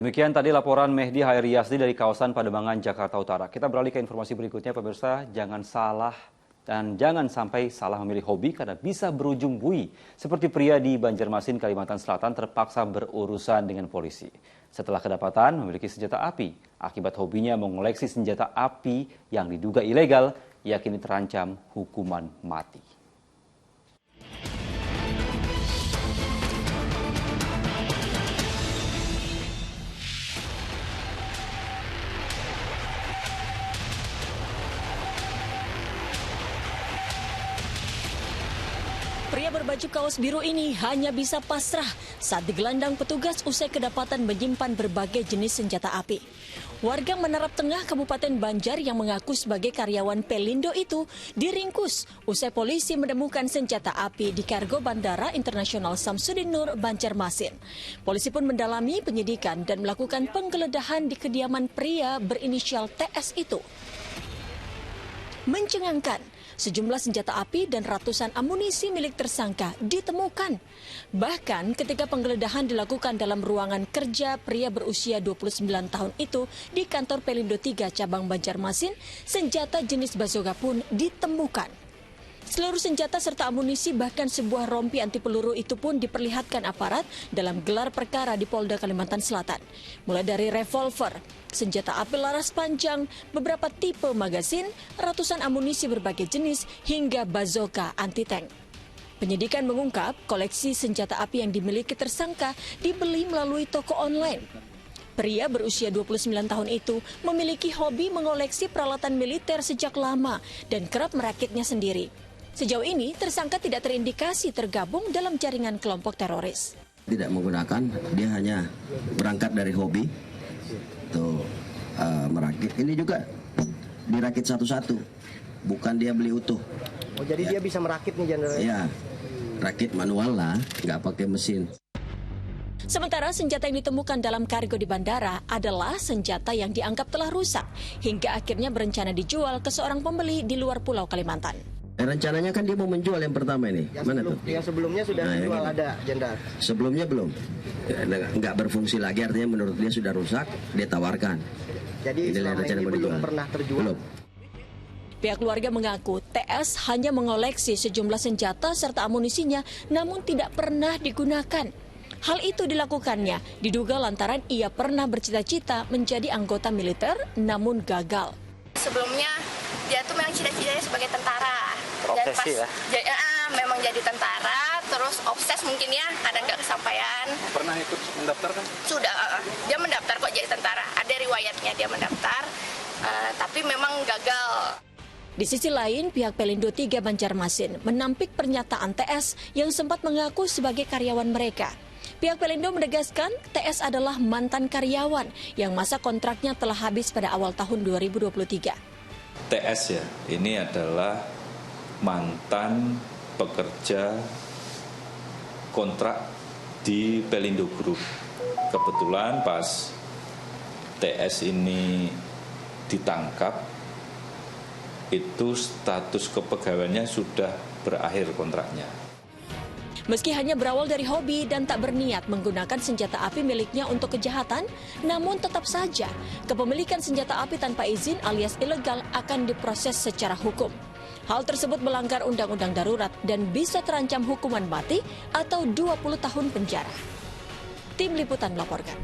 Demikian tadi laporan Mehdi Hairiyasdi dari kawasan Pademangan, Jakarta Utara. Kita beralih ke informasi berikutnya, pemirsa. Jangan salah dan jangan sampai salah memilih hobi karena bisa berujung bui. Seperti pria di Banjarmasin, Kalimantan Selatan terpaksa berurusan dengan polisi. Setelah kedapatan memiliki senjata api, akibat hobinya mengoleksi senjata api yang diduga ilegal, ia kini terancam hukuman mati. Pria berbaju kaos biru ini hanya bisa pasrah saat digelandang petugas usai kedapatan menyimpan berbagai jenis senjata api. Warga Menarap Tengah, Kabupaten Banjar yang mengaku sebagai karyawan Pelindo itu diringkus usai polisi menemukan senjata api di kargo Bandara Internasional Samsudin Nur, Banjarmasin. Polisi pun mendalami penyidikan dan melakukan penggeledahan di kediaman pria berinisial TS itu. Mencengangkan, sejumlah senjata api dan ratusan amunisi milik tersangka ditemukan. Bahkan ketika penggeledahan dilakukan dalam ruangan kerja pria berusia 29 tahun itu di kantor Pelindo 3 cabang Banjarmasin, senjata jenis bazooka pun ditemukan. Seluruh senjata serta amunisi bahkan sebuah rompi anti peluru itu pun diperlihatkan aparat dalam gelar perkara di Polda Kalimantan Selatan. Mulai dari revolver, senjata api laras panjang, beberapa tipe magasin, ratusan amunisi berbagai jenis, hingga bazooka anti-tank. Penyidikan mengungkap koleksi senjata api yang dimiliki tersangka dibeli melalui toko online. Pria berusia 29 tahun itu memiliki hobi mengoleksi peralatan militer sejak lama dan kerap merakitnya sendiri. Sejauh ini, tersangka tidak terindikasi tergabung dalam jaringan kelompok teroris. Tidak menggunakan, dia hanya berangkat dari hobi untuk merakit. Ini juga dirakit satu-satu, bukan dia beli utuh. Oh, jadi dia bisa merakit nih Jenderal? Iya, rakit manual lah, nggak pakai mesin. Sementara senjata yang ditemukan dalam kargo di bandara adalah senjata yang dianggap telah rusak, hingga akhirnya berencana dijual ke seorang pembeli di luar Pulau Kalimantan. Rencananya kan dia mau menjual yang pertama ini. Mana tuh? Yang sebelumnya sudah dijual ada, Jenderal? Sebelumnya belum. Nggak berfungsi lagi, artinya menurut dia sudah rusak, dia tawarkan. Jadi selama ini belum pernah terjual? Belum. Pihak keluarga mengaku TS hanya mengoleksi sejumlah senjata serta amunisinya namun tidak pernah digunakan. Hal itu dilakukannya diduga lantaran ia pernah bercita-cita menjadi anggota militer namun gagal. Sebelumnya dia tuh memang cita-citanya sebagai tentara. Obsesi ya? Memang jadi tentara, terus obses mungkin ya, kadang nggak kesampaian. Pernah ikut mendaftar kan? Sudah, dia mendaftar kok jadi tentara. Ada riwayatnya dia mendaftar, tapi memang gagal. Di sisi lain, pihak Pelindo 3 Banjarmasin menampik pernyataan TS yang sempat mengaku sebagai karyawan mereka. Pihak Pelindo menegaskan TS adalah mantan karyawan yang masa kontraknya telah habis pada awal tahun 2023. TS ya, ini adalah mantan pekerja kontrak di Pelindo Group. Kebetulan pas TS ini ditangkap, itu status kepegawaiannya sudah berakhir kontraknya. Meski hanya berawal dari hobi dan tak berniat menggunakan senjata api miliknya untuk kejahatan, namun tetap saja kepemilikan senjata api tanpa izin alias ilegal akan diproses secara hukum. Hal tersebut melanggar Undang-Undang Darurat dan bisa terancam hukuman mati atau 20 tahun penjara. Tim Liputan melaporkan.